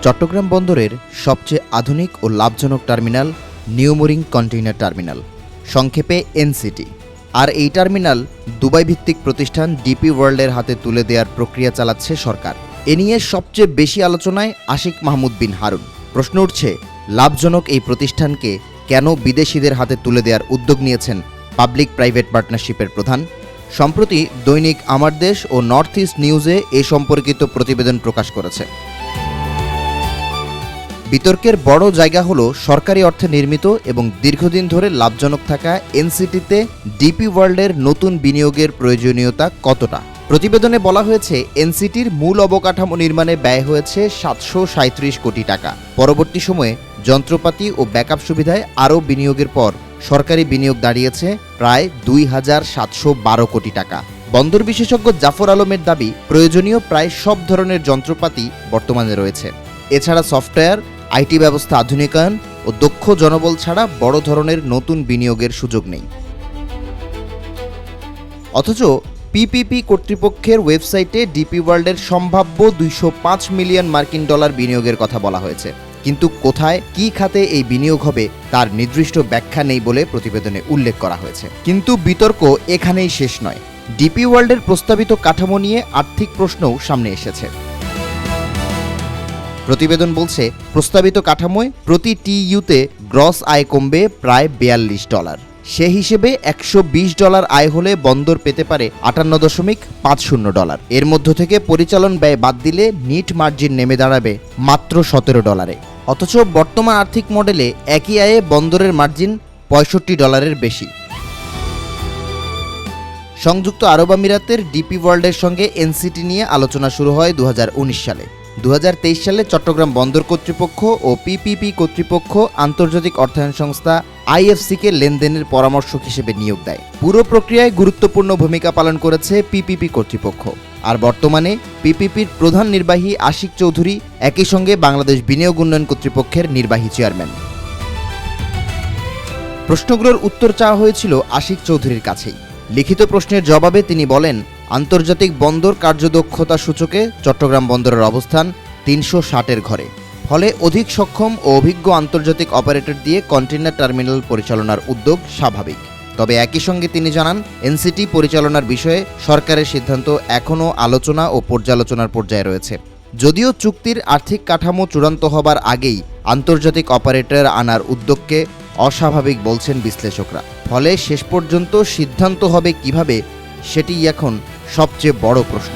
চট্টগ্রাম বন্দরের সবচেয়ে আধুনিক ও লাভজনক terminal new mooring container terminal, সংক্ষেপে এনসিটি। আর এই টার্মিনাল দুবাই ভিত্তিক প্রতিষ্ঠান ডিপি ওয়ার্ল্ডের হাতে তুলে দেওয়ার প্রক্রিয়া চালাচ্ছে সরকার। এ নিয়ে সবচেয়ে বেশি আলোচনায় আশিক মাহমুদ বিন হারুন। প্রশ্ন উঠছে, লাভজনক এই প্রতিষ্ঠানকে কেন বিদেশিদের হাতে তুলে দেওয়ার উদ্যোগ নিয়েছেন পাবলিক প্রাইভেট পার্টনারশিপের প্রধান? সম্প্রতি দৈনিক আমার দেশ ও নর্থ ইস্ট নিউজে এ সম্পর্কিত প্রতিবেদন প্রকাশ করেছে। বিতর্কের বড় জায়গা হলো সরকারি অর্থে নির্মিত এবং দীর্ঘদিন ধরে লাভজনক থাকা এনসিটিতে ডিপি ওয়ার্ল্ডের নতুন বিনিয়োগের প্রয়োজনীয়তা কতটা। প্রতিবেদনে বলা হয়েছে, এনসিটির মূল অবকাঠামো নির্মাণে ব্যয় হয়েছে 737 কোটি টাকা। পরবর্তী সময়ে যন্ত্রপাতি ও ব্যাকআপ সুবিধায় আরও বিনিয়োগের পর সরকারি বিনিয়োগ দাঁড়িয়েছে প্রায় 2712 কোটি টাকা। বন্দর বিশেষজ্ঞ জাফর আলমের দাবি, প্রয়োজনীয় প্রায় সব ধরনের যন্ত্রপাতি বর্তমানে রয়েছে। এছাড়া সফটওয়্যার, আইটি ব্যবস্থা আধুনিকায়ন ও দক্ষ জনবল ছাড়া বড় ধরনের নতুন বিনিয়োগের সুযোগ নেই। অথচ পিপিপি কর্তৃপক্ষের ওয়েবসাইটে ডিপি ওয়ার্ল্ডের সম্ভাব্য 205 মিলিয়ন মার্কিন ডলার বিনিয়োগের কথা বলা হয়েছে, কিন্তু কোথায় কী খাতে এই বিনিয়োগ হবে তার নির্দিষ্ট ব্যাখ্যা নেই বলে প্রতিবেদনে উল্লেখ করা হয়েছে। কিন্তু বিতর্ক এখানেই শেষ নয়। ডিপি ওয়ার্ল্ডের প্রস্তাবিত কাঠামো নিয়ে আর্থিক প্রশ্নও সামনে এসেছে। প্রতিবেদন বলছে, প্রস্তাবিত কাঠামোয় প্রতি টিইউতে গ্রস আয় কমবে প্রায় $42। সে হিসেবে $120 আয় হলে বন্দর পেতে পারে $58.50। এর মধ্য থেকে পরিচালন ব্যয় বাদ দিলে নিট মার্জিন নেমে দাঁড়াবে মাত্র $17। অথচ বর্তমান আর্থিক মডেলে একই আয়ে বন্দরের মার্জিন $65 বেশি। সংযুক্ত আরব আমিরাতের ডিপি ওয়ার্ল্ডের সঙ্গে এনসিটি নিয়ে আলোচনা শুরু হয় 2019 সালে। 2023 সালে চট্টগ্রাম বন্দর কর্তৃপক্ষ ও পিপিপি কর্তৃপক্ষ আন্তর্জাতিক অর্থায়ন সংস্থা আইএফসিকে লেনদেনের পরামর্শক হিসেবে নিয়োগ দেয়। পুরো প্রক্রিয়ায় গুরুত্বপূর্ণ ভূমিকা পালন করেছে পিপিপি কর্তৃপক্ষ। আর বর্তমানে পিপিপির প্রধান নির্বাহী আশিক চৌধুরী একই সঙ্গে বাংলাদেশ বিনিয়োগ উন্নয়ন কর্তৃপক্ষের নির্বাহী চেয়ারম্যান। প্রশ্নগুলোর উত্তর চাওয়া হয়েছিল আশিক চৌধুরীর কাছেই। লিখিত প্রশ্নের জবাবে তিনি বলেন, আন্তর্জাতিক বন্দর কার্যদক্ষতা সূচকে চট্টগ্রাম বন্দরের অবস্থান 360-এর ঘরে। ফলে অধিক সক্ষম ও অভিজ্ঞ আন্তর্জাতিক অপারেটর দিয়ে কন্টেইনার টার্মিনাল পরিচালনার উদ্যোগ স্বাভাবিক। তবে একই সঙ্গে তিনি জানান, এনসিটি পরিচালনার বিষয়ে সরকারের সিদ্ধান্ত এখনও আলোচনা ও পর্যালোচনার পর্যায়ে রয়েছে। যদিও চুক্তির আর্থিক কাঠামো চূড়ান্ত হবার আগেই আন্তর্জাতিক অপারেটর আনার উদ্যোগকে অস্বাভাবিক বলছেন বিশ্লেষকরা। ফলে শেষ পর্যন্ত সিদ্ধান্ত হবে কিভাবে, সেটিই এখন সবচেয়ে বড় প্রশ্ন।